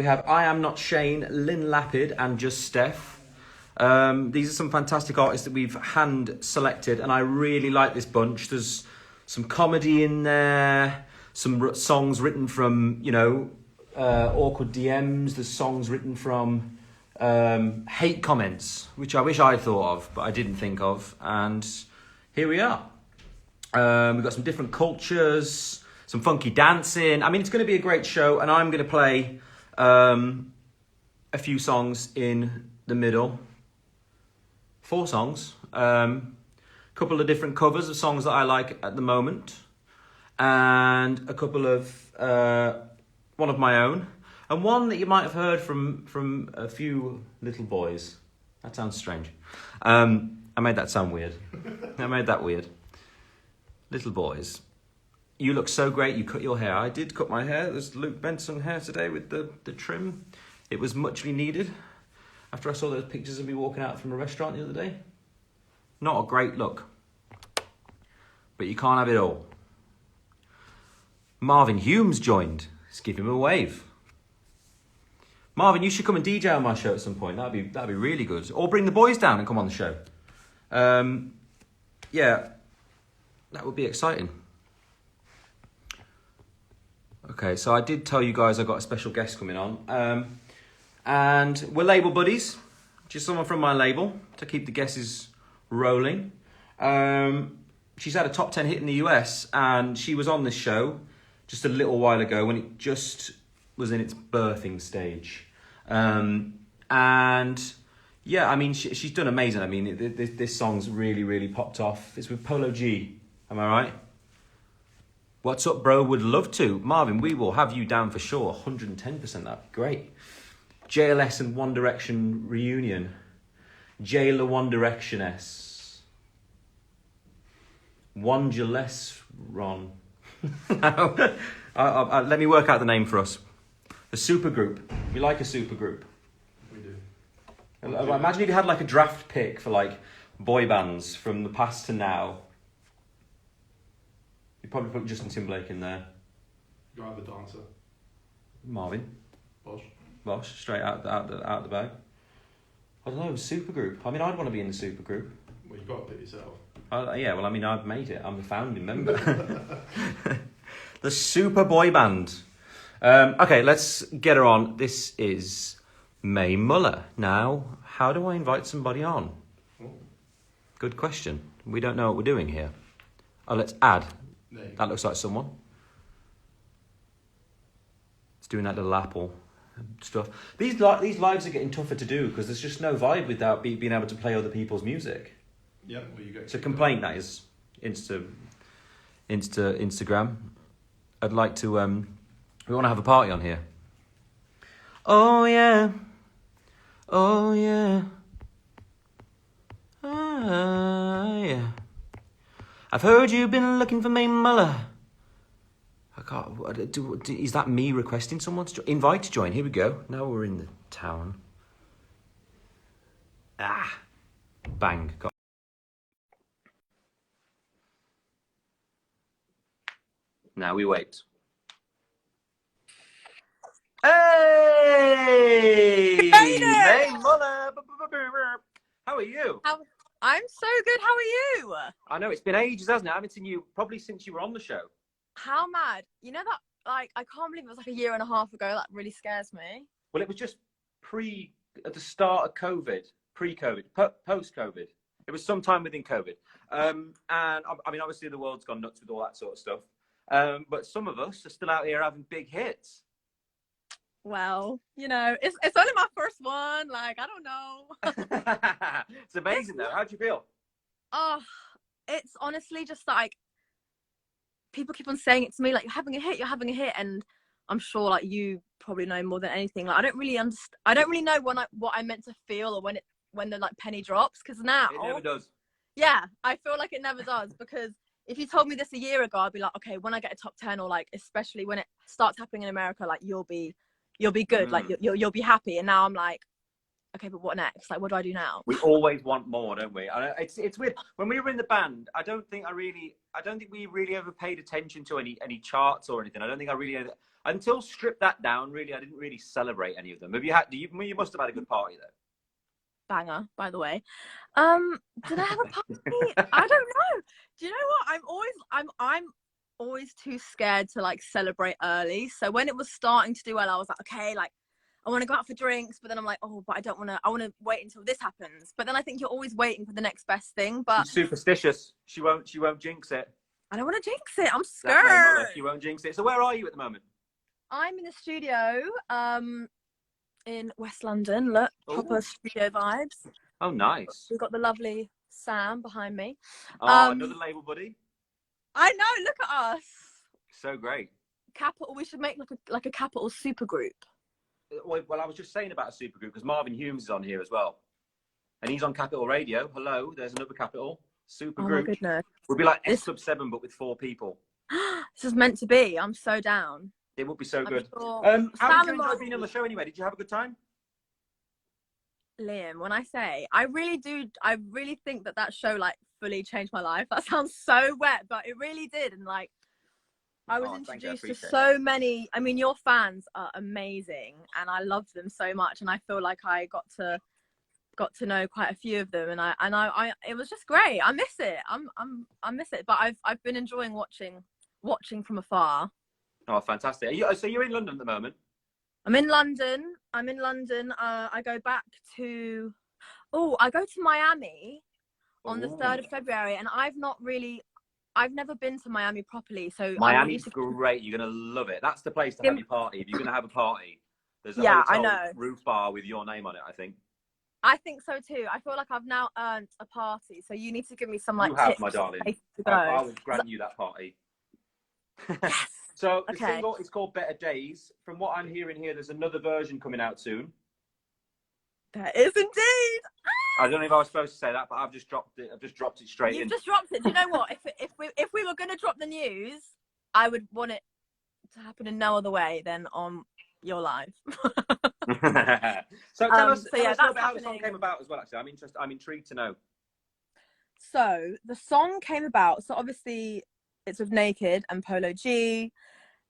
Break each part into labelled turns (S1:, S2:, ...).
S1: we have I Am Not Shane, Lynn Lapid, and Just Steph. These are some fantastic artists that we've hand selected, and I really like this bunch. There's some comedy in there, some songs written from, you know, awkward DMs. There's songs written from hate comments, which I wish I'd thought of, but I didn't think of. And here we are. We've got some different cultures, some funky dancing. I mean, it's going to be a great show, and I'm going to play a few songs in the middle. 4 songs. A couple of different covers of songs that I like at the moment. And a couple of... one of my own. And one that you might have heard from a few little boys. That sounds strange. I made that sound weird. I made that weird. Little boys. You look so great, you cut your hair. I did cut my hair. There's Luke Benson hair today with the trim. It was muchly needed. After I saw those pictures of me walking out from a restaurant the other day. Not a great look. But you can't have it all. Marvin Humes joined. Let's give him a wave. Marvin, you should come and DJ on my show at some point. That'd be really good. Or bring the boys down and come on the show. Yeah, that would be exciting. Okay, so I did tell you guys I got a special guest coming on. And we're label buddies. Just someone from my label to keep the guesses rolling. She's had a top 10 hit in the US, and she was on this show just a little while ago when it just was in its birthing stage. And yeah, I mean, she's done amazing. I mean, this song's really, really popped off. It's with Polo G. Am I right? What's up, bro? Would love to. Marvin, we will have you down for sure. 110%. That'd be great. JLS and One Direction reunion. Jailer One Direction S. One Gillespie Ron. Let me work out the name for us. A supergroup. We like a supergroup.
S2: We do.
S1: Imagine if you had like a draft pick for like boy bands from the past to now. You'd probably put Justin Timberlake in there.
S2: You have a dancer.
S1: Marvin.
S2: Bosh.
S1: Straight out the bag. I don't know, supergroup. I mean, I'd want to be in the supergroup.
S2: Well, you've got to pick yourself.
S1: Yeah, well, I mean, I've made it. I'm the founding member. The super boy band. Okay, let's get her on. This is May Muller. Now, how do I invite somebody on? Good question. We don't know what we're doing here. Oh, let's add. That looks like someone. It's doing that little Apple stuff. These lives are getting tougher to do because there's just no vibe without being able to play other people's music.
S2: Yeah, well, you get.
S1: It's a complaint, that is. Instagram. I'd like to. We want to have a party on here. Oh yeah. Oh yeah. Yeah. I've heard you've been looking for May Muller. I can't. Is that me requesting someone to invite to join? Here we go. Now we're in the town. Bang. Got. Now we wait. Hey! May Muller! How are you?
S3: I'm so good. How are you?
S1: I know, it's been ages, hasn't it? I haven't seen you probably since you were on the show.
S3: How mad? You know that, like, I can't believe it was like a year and a half ago. That really scares me.
S1: Well, it was just at the start of COVID, pre-COVID, post-COVID. It was sometime within COVID. And I mean, obviously the world's gone nuts with all that sort of stuff. But some of us are still out here having big hits.
S3: Well, you know, it's only my first one. Like, I don't know.
S1: It's amazing, though. How'd you feel?
S3: Oh, it's honestly just like people keep on saying it to me, like, you're having a hit, and I'm sure like you probably know more than anything. Like, I don't really know what I meant to feel or when the like penny drops, because now
S1: it never does.
S3: Yeah, I feel like it never does, because if you told me this a year ago, I'd be like, okay, when I get a top 10, or like especially when it starts happening in America, like you'll be good, like you'll be happy. And now I'm like, okay, but what next? Like, what do I do now?
S1: We always want more, don't we? It's weird. When we were in the band, I don't think we really ever paid attention to any charts or anything. I don't think I really until Strip That Down. Really, I didn't really celebrate any of them. Have you had? You must have had a good party though.
S3: Banger, by the way. Did I have a party? I don't know. Do you know what? I'm always too scared to like celebrate early. So when it was starting to do well, I was like, okay, like I want to go out for drinks, but then I'm like, oh, but I want to wait until this happens. But then I think you're always waiting for the next best thing. But
S1: she's superstitious. She won't jinx it.
S3: I don't want to jinx it. I'm scared.
S1: She won't jinx it. So where are you at the moment?
S3: I'm in the studio, in West London. Look, proper studio vibes.
S1: Oh, nice.
S3: We've got the lovely Sam behind me.
S1: Oh, another label buddy.
S3: I know. Look at us.
S1: So great.
S3: Capital. We should make like a Capital super group.
S1: Well, I was just saying about a super group because Marvin Humes is on here as well, and he's on Capital Radio. Hello, there's another Capital super group.
S3: Oh my goodness.
S1: We'll be like S Club 7, but with 4 people.
S3: This is meant to be. I'm so down.
S1: It would be so good.
S3: Sure.
S1: How did you enjoy being on the show anyway? Did you have a good time?
S3: Liam, when I say I really think that show like fully changed my life. That sounds so wet, but it really did. And like I was introduced to so many. I mean, your fans are amazing, and I love them so much. And I feel like I got to know quite a few of them, and I it was just great. I miss it. I miss it. But I've been enjoying watching from afar.
S1: Oh, fantastic! So you're in London at the moment?
S3: I'm in London. I go back to. I go to Miami on the 3rd of February, and I've never been to Miami properly, so
S1: Miami's great. You're gonna love it. That's the place to have your party. If you're gonna have a party, there's a hotel roof bar with your name on it. I think
S3: so too. I feel like I've now earned a party, so you need to give me some like
S1: you have,
S3: tips.
S1: My darling.
S3: To go.
S1: I will grant you that party.
S3: Yes.
S1: So the single is called Better Days. From what I'm hearing here, there's another version coming out soon.
S3: There is indeed.
S1: I don't know if I was supposed to say that, but I've just dropped it. I've just dropped it straight in.
S3: You've just dropped it. Do you know what? If we were going to drop the news, I would want it to happen in no other way than on your live.
S1: So tell us about how the song came about as well. Actually, I'm intrigued to know.
S3: So the song came about. So obviously, it's with Naked and Polo G,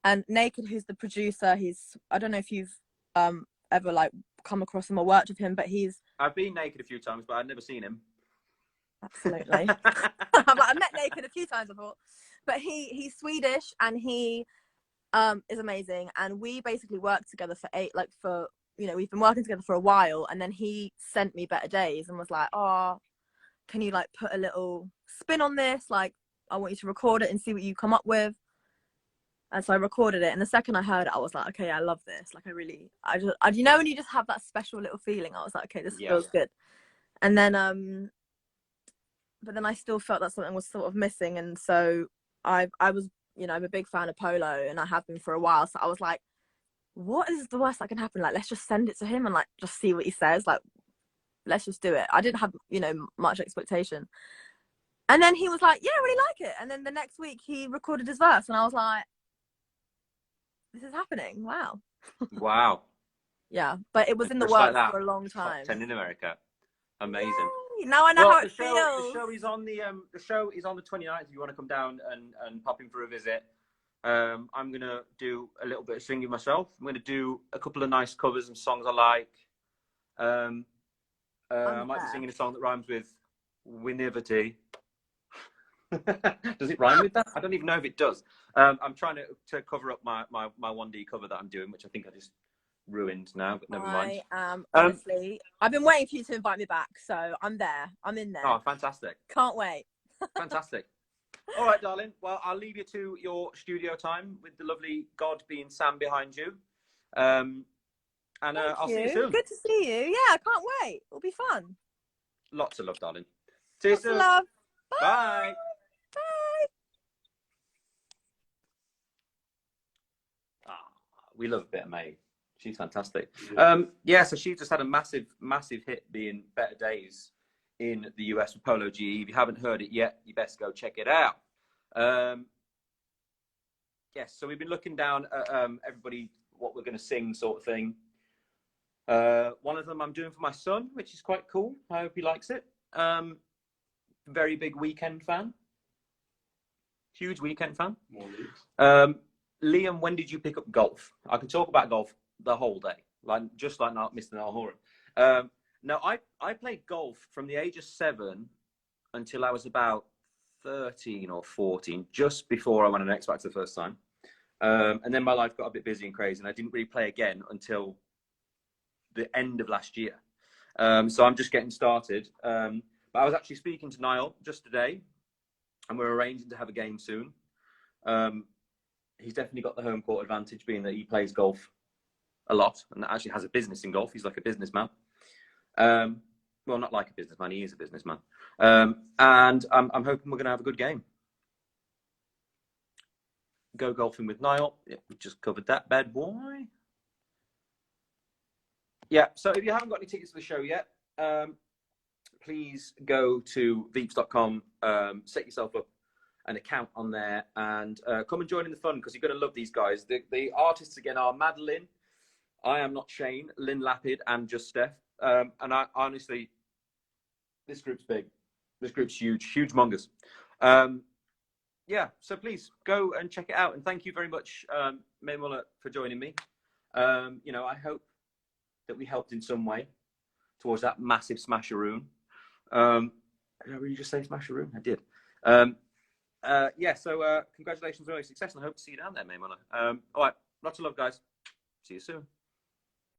S3: and Naked, who's the producer. I don't know if you've ever like come across him or worked with him, but I've
S1: been Naked a few times, but I've never seen him.
S3: Absolutely. I met Naked a few times before, but he's Swedish, and he is amazing, and we basically worked together we've been working together for a while, and then he sent me Better Days and was like, oh, can you like put a little spin on this, like I want you to record it and see what you come up with. And so I recorded it, and the second I heard it, I was like, okay, I love this. Like you know when you just have that special little feeling, I was like, okay, this feels good. And then but then I still felt that something was sort of missing, and so I was, I'm a big fan of Polo, and I have been for a while, so I was like, what is the worst that can happen? Like, let's just send it to him and like just see what he says. Like, let's just do it. I didn't have, much expectation. And then he was like, yeah, I really like it. And then the next week he recorded his verse, and I was like, this is happening. Wow.
S1: Wow.
S3: Yeah, but it was in the works like for a long time.
S1: Top 10 in America. Amazing.
S3: Yay. Now I know how it feels.
S1: The show is on the 29th. If you want to come down and pop in for a visit, I'm gonna do a little bit of singing myself. I'm gonna do a couple of nice covers and songs I like. I might be singing a song that rhymes with "Winivity." Does it rhyme with that? I don't even know if it does. I'm trying to cover up my 1D cover that I'm doing, which I think I just ruined now, but never mind.
S3: Honestly, I've been waiting for you to invite me back, so I'm there. I'm in there.
S1: Oh, fantastic.
S3: Can't wait.
S1: Fantastic. All right, darling. Well, I'll leave you to your studio time with the lovely God being Sam behind you. And I'll see you soon.
S3: Good to see you. Yeah, I can't wait. It'll be fun.
S1: Lots of love, darling. See you soon.
S3: Love.
S1: Bye. Bye. We love a bit of May. She's fantastic. So she just had a massive hit being Better Days in the US with Polo G. If you haven't heard it yet, you best go check it out. Yes, so we've been looking down at everybody, what we're going to sing sort of thing. One of them I'm doing for my son, which is quite cool. I hope he likes it. Very big weekend fan. Huge weekend fan.
S2: More leagues.
S1: Liam, when did you pick up golf? I can talk about golf the whole day, just like Mr. Noel Horan. No, I played golf from the age of 7 until I was about 13 or 14, just before I went on X Factor the first time. And then my life got a bit busy and crazy, and I didn't really play again until the end of last year. So I'm just getting started. But I was actually speaking to Niall just today, and we're arranging to have a game soon. He's definitely got the home court advantage, being that he plays golf a lot and actually has a business in golf. He's like a businessman. Well, not like a businessman, he is a businessman. And I'm hoping we're going to have a good game. Go golfing with Niall. Yeah, we just covered that bad boy. Yeah, so if you haven't got any tickets to the show yet, please go to veeps.com, set yourself up an account on there, and come and join in the fun, because you're going to love these guys. The artists again are Madeline, I Am Not Shane, Lynn Lapid, and Just Steph. And I honestly, this group's big. This group's huge, huge mongers. Yeah, so please go and check it out. And thank you very much, May Muller, for joining me. You know, I hope that we helped in some way towards that massive smasheroon. Did I really just say smasheroon? I did. Yeah, so congratulations on your success, and I hope to see you down there, May Muller. All right, lots of love, guys. See you soon.